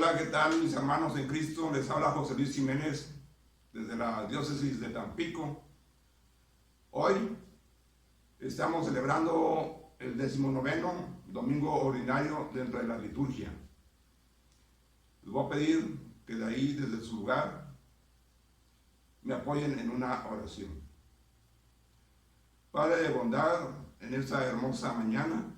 Hola, ¿qué tal mis hermanos en Cristo? Les habla José Luis Jiménez desde la diócesis de Tampico. Hoy estamos celebrando el 19º domingo ordinario dentro de la liturgia. Les voy a pedir que de ahí, desde su lugar, me apoyen en una oración. Padre de bondad, en esta hermosa mañana,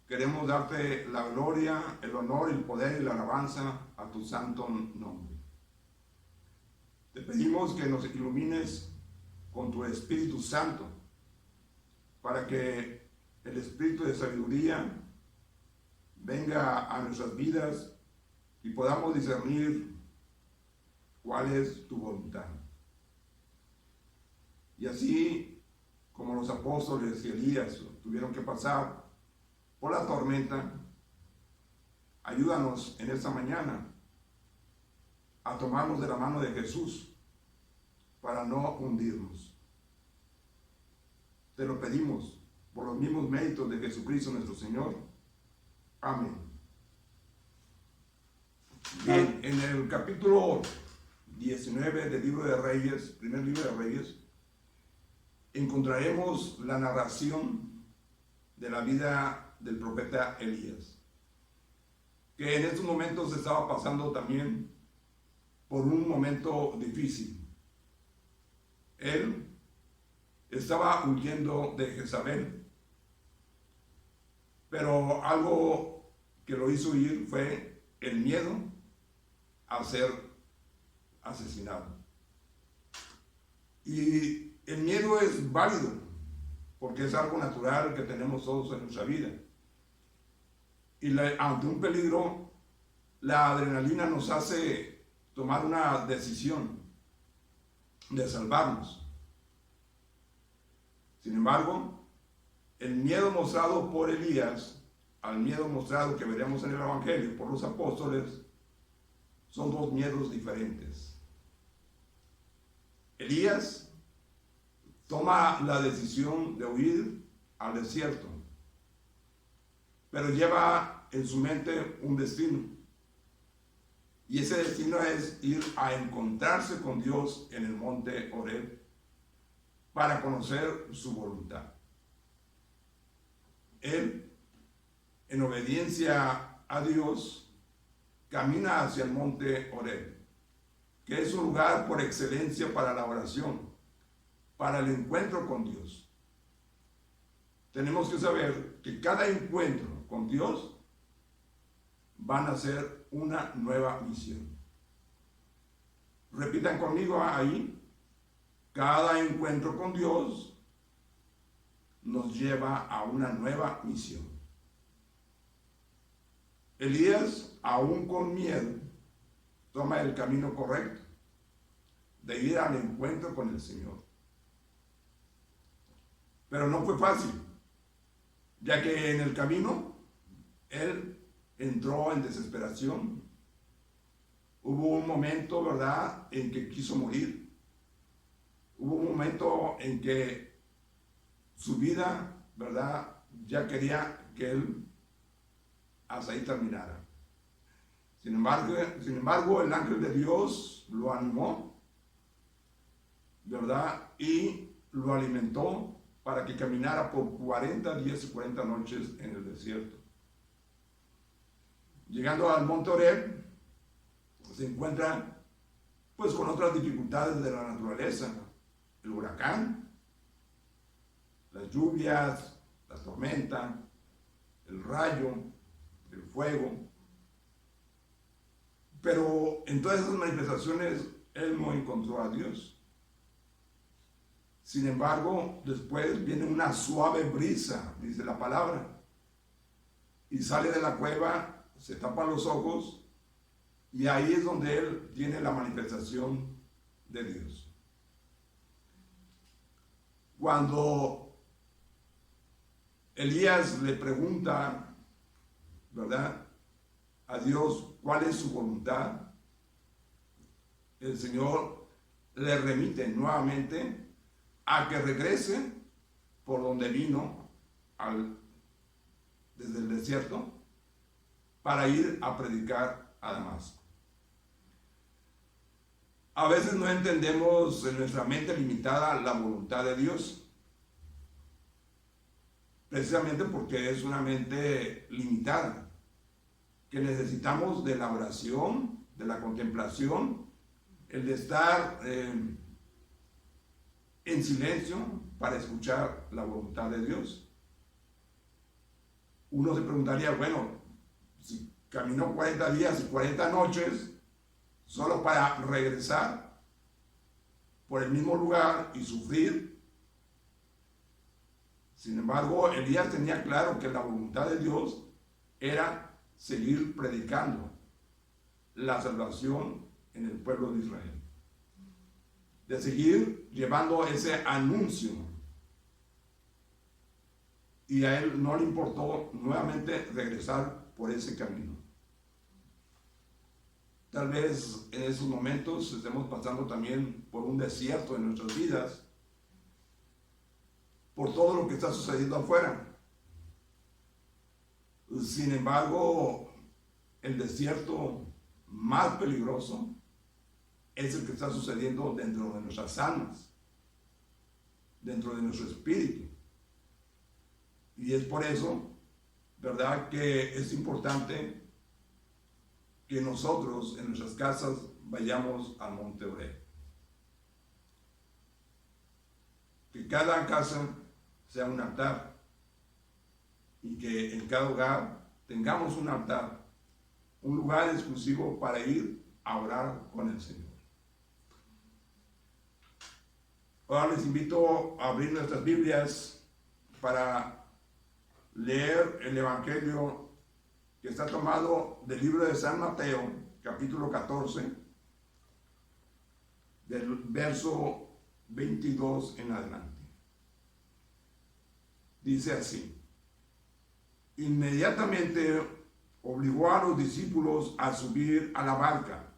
queremos darte la gloria, el honor, el poder y la alabanza a tu santo nombre. Te pedimos que nos ilumines con tu Espíritu Santo para que el Espíritu de sabiduría venga a nuestras vidas y podamos discernir cuál es tu voluntad. Y así como los apóstoles y Elías tuvieron que pasar por la tormenta, ayúdanos en esta mañana a tomarnos de la mano de Jesús para no hundirnos. Te lo pedimos por los mismos méritos de Jesucristo nuestro Señor. Amén. Bien, en el capítulo 19 del libro de Reyes, primer libro de Reyes, encontraremos la narración de la vida del profeta Elías, que en estos momentos estaba pasando también por un momento difícil. Él estaba huyendo de Jezabel, pero algo que lo hizo huir fue el miedo a ser asesinado. Y el miedo es válido, porque es algo natural que tenemos todos en nuestra vida. Y ante un peligro, la adrenalina nos hace tomar una decisión de salvarnos. Sin embargo, el miedo mostrado por Elías, al miedo mostrado que veremos en el Evangelio por los apóstoles, son dos miedos diferentes. Elías toma la decisión de huir al desierto, pero lleva en su mente un destino. Y ese destino es ir a encontrarse con Dios en el monte Horeb para conocer su voluntad. Él, en obediencia a Dios, camina hacia el monte Horeb, que es un lugar por excelencia para la oración, para el encuentro con Dios. Tenemos que saber que cada encuentro con Dios van a ser una nueva misión. Repitan conmigo ahí: cada encuentro con Dios nos lleva a una nueva misión. Elías, aún con miedo, toma el camino correcto de ir al encuentro con el Señor. Pero no fue fácil, ya que en el camino él entró en desesperación. Hubo un momento, ¿verdad?, en que quiso morir. Hubo un momento en que su vida, ¿verdad?, ya quería que él hasta ahí terminara. Sin embargo, el ángel de Dios lo animó, ¿verdad?, y lo alimentó para que caminara por 40 días y 40 noches en el desierto. Llegando al monte Horeb, se encuentra pues con otras dificultades de la naturaleza: el huracán, las lluvias, la tormenta, el rayo, el fuego. Pero en todas esas manifestaciones él no encontró a Dios. Sin embargo, después viene una suave brisa, dice la palabra, y sale de la cueva, se tapa los ojos, y ahí es donde él tiene la manifestación de Dios. Cuando Elías le pregunta, ¿verdad?, a Dios cuál es su voluntad, el Señor le remite nuevamente a que regrese por donde vino desde el desierto, para ir a predicar a Damasco. A veces no entendemos en nuestra mente limitada la voluntad de Dios, precisamente porque es una mente limitada, que necesitamos de la oración, de la contemplación, el de estar en silencio para escuchar la voluntad de Dios. Uno se preguntaría, bueno, si caminó 40 días y 40 noches solo para regresar por el mismo lugar y sufrir. Sin embargo, Elías tenía claro que la voluntad de Dios era seguir predicando la salvación en el pueblo de Israel, de seguir llevando ese anuncio. Y a él no le importó nuevamente regresar por ese camino. Tal vez en esos momentos estemos pasando también por un desierto en nuestras vidas, por todo lo que está sucediendo afuera. Sin embargo, el desierto más peligroso es el que está sucediendo dentro de nuestras almas, dentro de nuestro espíritu. Y es por eso, ¿verdad?, que es importante que nosotros en nuestras casas vayamos al Monte Oreb. Que cada casa sea un altar y que en cada hogar tengamos un altar, un lugar exclusivo para ir a orar con el Señor. Ahora les invito a abrir nuestras Biblias para leer el Evangelio que está tomado del libro de San Mateo, capítulo 14, del verso 22 en adelante. Dice así: inmediatamente obligó a los discípulos a subir a la barca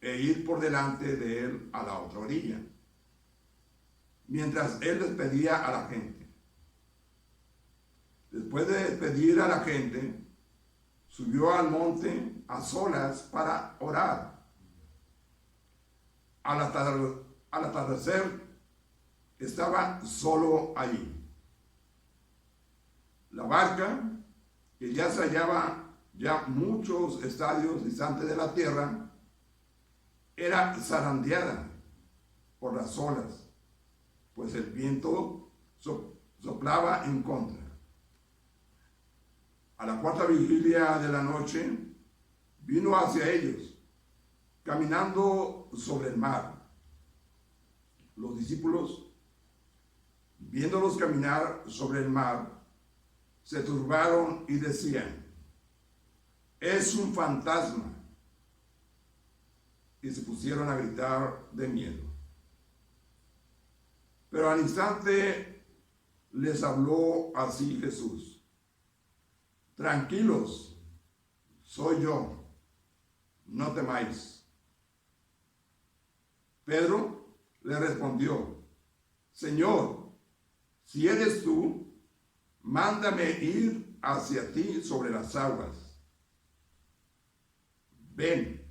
e ir por delante de él a la otra orilla, mientras él despedía a la gente. Después de despedir a la gente, subió al monte a solas para orar. Al atardecer estaba solo allí. La barca, que ya se hallaba ya muchos estadios distantes de la tierra, era zarandeada por las olas, pues el viento soplaba en contra. A la cuarta vigilia de la noche, vino hacia ellos, caminando sobre el mar. Los discípulos, viéndolos caminar sobre el mar, se turbaron y decían: es un fantasma. Y se pusieron a gritar de miedo. Pero al instante les habló así Jesús: tranquilos, soy yo, no temáis. Pedro le respondió: Señor, si eres tú, mándame ir hacia ti sobre las aguas. Ven,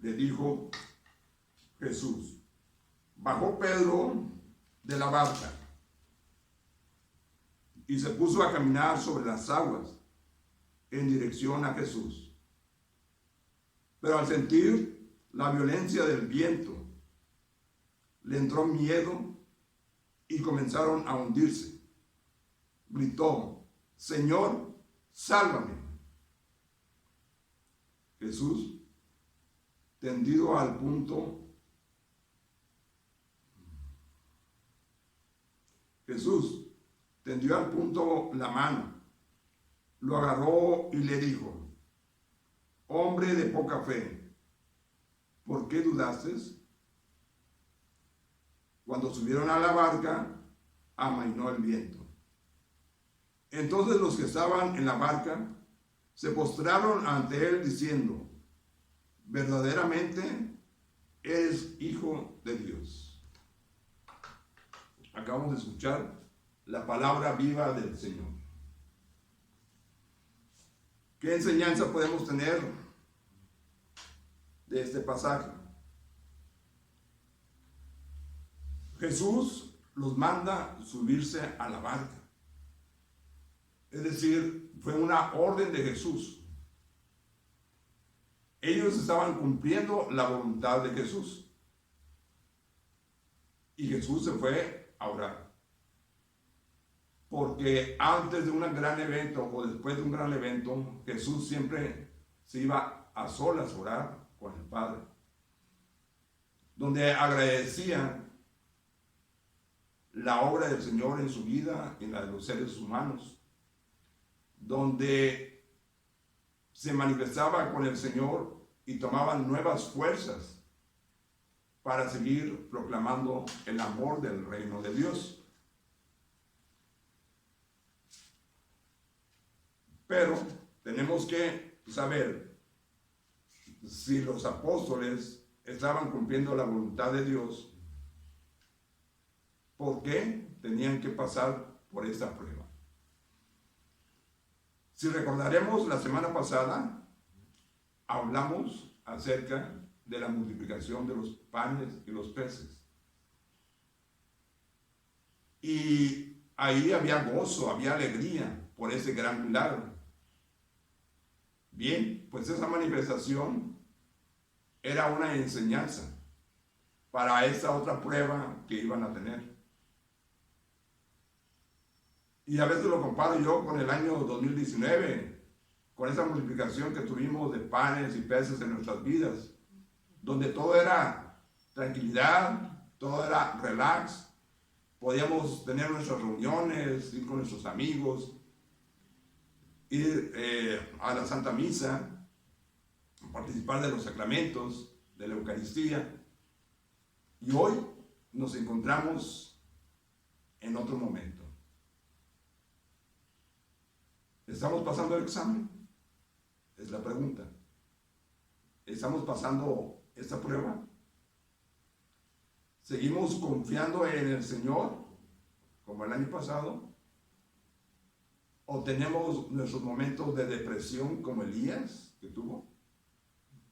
le dijo Jesús. Bajó Pedro de la barca y se puso a caminar sobre las aguas en dirección a Jesús. Pero al sentir la violencia del viento, le entró miedo y comenzaron a hundirse. Gritó: Señor, sálvame. Jesús, tendido al punto, tendió al punto la mano, lo agarró y le dijo: hombre de poca fe, ¿por qué dudaste? Cuando subieron a la barca, amainó el viento. Entonces los que estaban en la barca se postraron ante él diciendo: verdaderamente eres hijo de Dios. Acabamos de escuchar la palabra viva del Señor. ¿Qué enseñanza podemos tener de este pasaje? Jesús los manda subirse a la barca. Es decir, fue una orden de Jesús. Ellos estaban cumpliendo la voluntad de Jesús. Y Jesús se fue a orar. Porque antes de un gran evento o después de un gran evento, Jesús siempre se iba a solas a orar con el Padre, donde agradecía la obra del Señor en su vida y en la de los seres humanos, donde se manifestaba con el Señor y tomaban nuevas fuerzas para seguir proclamando el amor del reino de Dios. Pero tenemos que saber si los apóstoles estaban cumpliendo la voluntad de Dios, ¿por qué tenían que pasar por esta prueba? Si recordaremos, la semana pasada hablamos acerca de la multiplicación de los panes y los peces. Y ahí había gozo, había alegría por ese gran milagro. Bien, pues esa manifestación era una enseñanza para esa otra prueba que iban a tener. Y a veces lo comparo yo con el año 2019, con esa multiplicación que tuvimos de panes y peces en nuestras vidas, donde todo era tranquilidad, todo era relax, podíamos tener nuestras reuniones, ir con nuestros amigos, ir a la Santa Misa, participar de los sacramentos, de la Eucaristía. Y hoy nos encontramos en otro momento. ¿Estamos pasando el examen? Es la pregunta. ¿Estamos pasando esta prueba? ¿Seguimos confiando en el Señor como el año pasado? ¿O tenemos nuestros momentos de depresión como Elías que tuvo?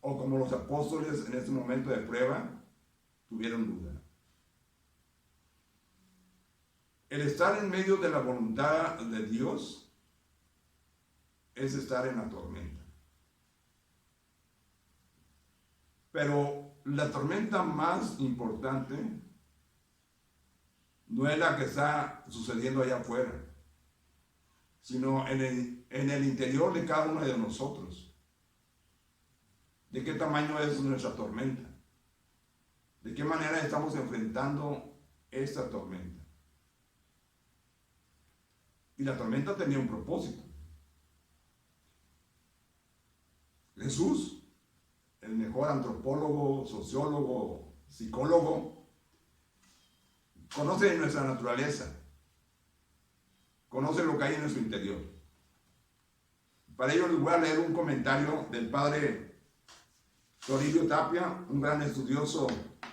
¿O como los apóstoles en este momento de prueba tuvieron duda? El estar en medio de la voluntad de Dios es estar en la tormenta. Pero la tormenta más importante no es la que está sucediendo allá afuera, sino en el interior de cada uno de nosotros. ¿De qué tamaño es nuestra tormenta? ¿De qué manera estamos enfrentando esta tormenta? Y la tormenta tenía un propósito. Jesús, el mejor antropólogo, sociólogo, psicólogo, conoce nuestra naturaleza, conoce lo que hay en nuestro interior. Para ello les voy a leer un comentario del padre Toribio Tapia, un gran estudioso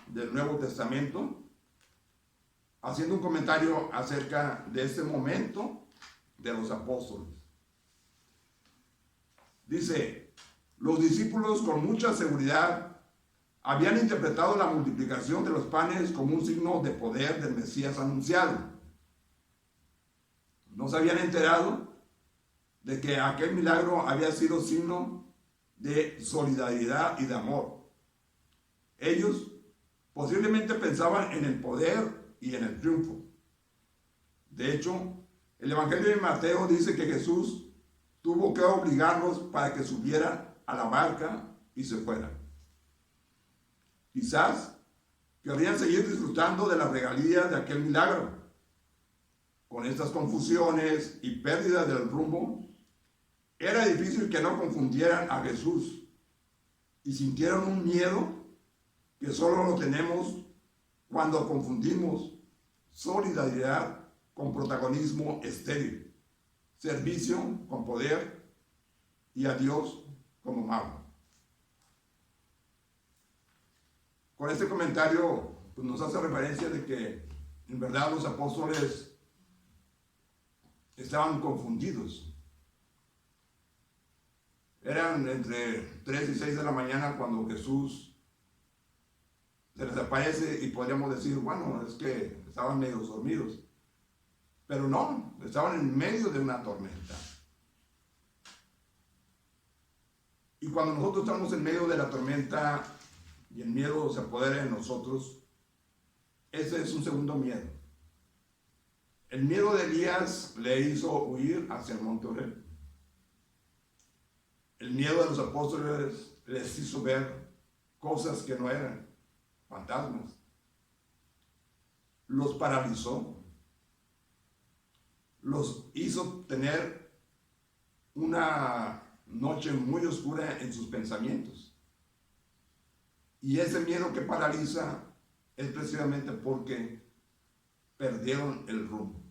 del Nuevo Testamento, haciendo un comentario acerca de este momento de los apóstoles. Dice: los discípulos con mucha seguridad habían interpretado la multiplicación de los panes como un signo de poder del Mesías anunciado. No se habían enterado de que aquel milagro había sido signo de solidaridad y de amor. Ellos posiblemente pensaban en el poder y en el triunfo. De hecho, el Evangelio de Mateo dice que Jesús tuvo que obligarlos para que subieran a la barca y se fueran. Quizás querrían seguir disfrutando de las regalías de aquel milagro. Con estas confusiones y pérdidas del rumbo, era difícil que no confundieran a Jesús y sintieron un miedo que solo lo tenemos cuando confundimos solidaridad con protagonismo estéril, servicio con poder y a Dios como mago. Con este comentario pues, nos hace referencia de que en verdad los apóstoles estaban confundidos. Eran entre 3 y 6 de la mañana cuando Jesús se les aparece y podríamos decir, bueno, es que estaban medio dormidos. Pero no, estaban en medio de una tormenta. Y cuando nosotros estamos en medio de la tormenta y el miedo se apodera de nosotros, ese es un segundo miedo. El miedo de Elías le hizo huir hacia el monte Oreb. El miedo de los apóstoles les hizo ver cosas que no eran, fantasmas. Los paralizó. Los hizo tener una noche muy oscura en sus pensamientos. Y ese miedo que paraliza es precisamente porque perdieron el rumbo.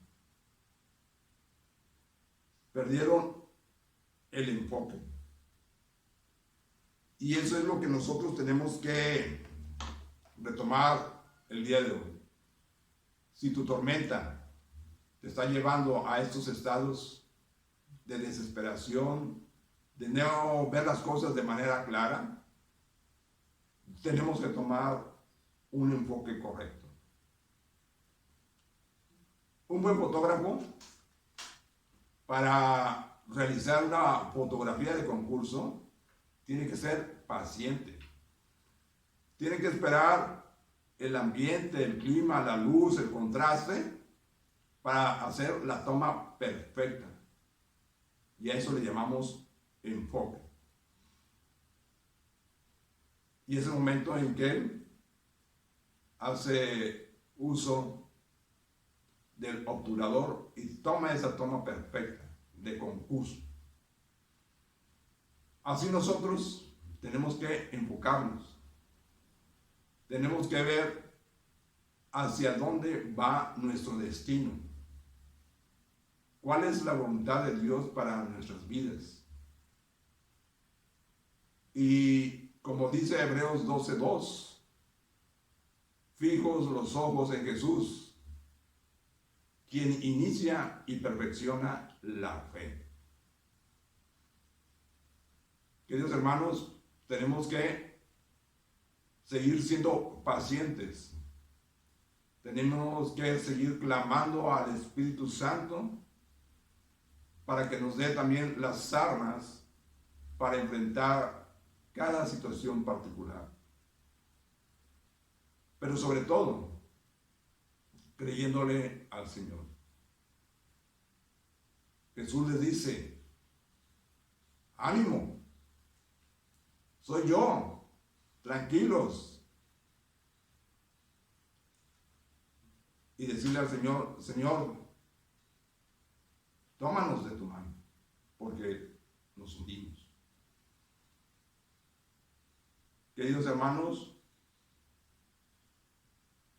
Perdieron el enfoque. Y eso es lo que nosotros tenemos que retomar el día de hoy. Si tu tormenta te está llevando a estos estados de desesperación, de no ver las cosas de manera clara, tenemos que tomar un enfoque correcto. Un buen fotógrafo, para realizar una fotografía de concurso, tiene que ser paciente. Tiene que esperar el ambiente, el clima, la luz, el contraste, para hacer la toma perfecta. Y a eso le llamamos enfoque. Y es el momento en que él hace uso del obturador y toma esa toma perfecta de concurso. Así nosotros tenemos que enfocarnos. Tenemos que ver hacia dónde va nuestro destino. ¿Cuál es la voluntad de Dios para nuestras vidas? Y como dice Hebreos 12:2, fijos los ojos en Jesús, quien inicia y perfecciona la fe. Queridos hermanos, tenemos que seguir siendo pacientes. Tenemos que seguir clamando al Espíritu Santo para que nos dé también las armas para enfrentar cada situación particular. Pero sobre todo, creyéndole al Señor. Jesús les dice, ánimo, soy yo, tranquilos. Y decirle al Señor, Señor, tómanos de tu mano, porque nos hundimos. Queridos hermanos,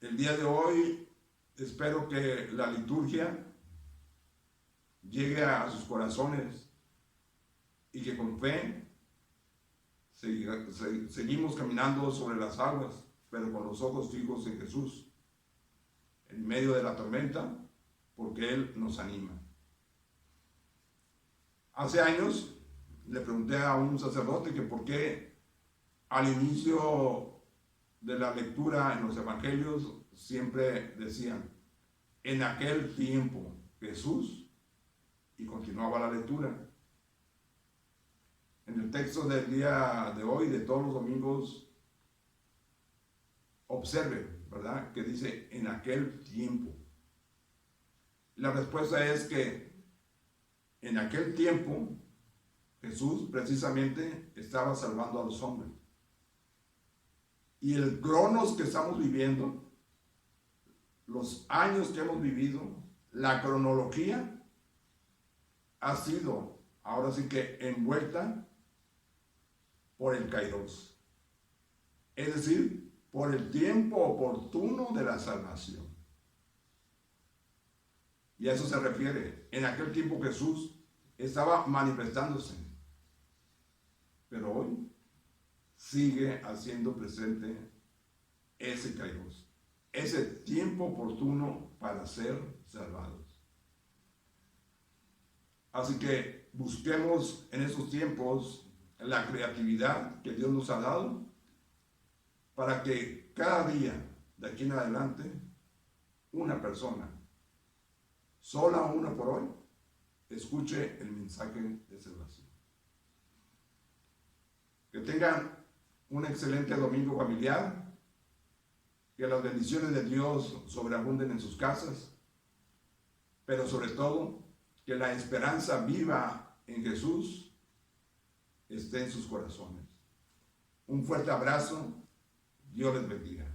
el día de hoy espero que la liturgia llegue a sus corazones y que con fe seguimos caminando sobre las aguas, pero con los ojos fijos en Jesús, en medio de la tormenta, porque Él nos anima. Hace años le pregunté a un sacerdote que por qué al inicio de la lectura en los evangelios siempre decían, en aquel tiempo Jesús, y continuaba la lectura. En el texto del día de hoy, de todos los domingos, observe, ¿verdad?, que dice en aquel tiempo. La respuesta es que en aquel tiempo Jesús precisamente estaba salvando a los hombres. Y el cronos que estamos viviendo, los años que hemos vivido, la cronología ha sido ahora sí que envuelta por el kairos, es decir, por el tiempo oportuno de la salvación. Y a eso se refiere. En aquel tiempo Jesús estaba manifestándose, pero hoy sigue haciendo presente ese kairos, ese tiempo oportuno para ser salvados. Así que busquemos en esos tiempos la creatividad que Dios nos ha dado para que cada día de aquí en adelante una persona, sola o una por hoy, escuche el mensaje de salvación. Que tengan un excelente domingo familiar, que las bendiciones de Dios sobreabunden en sus casas, pero sobre todo que la esperanza viva en Jesús esté en sus corazones. Un fuerte abrazo, Dios les bendiga.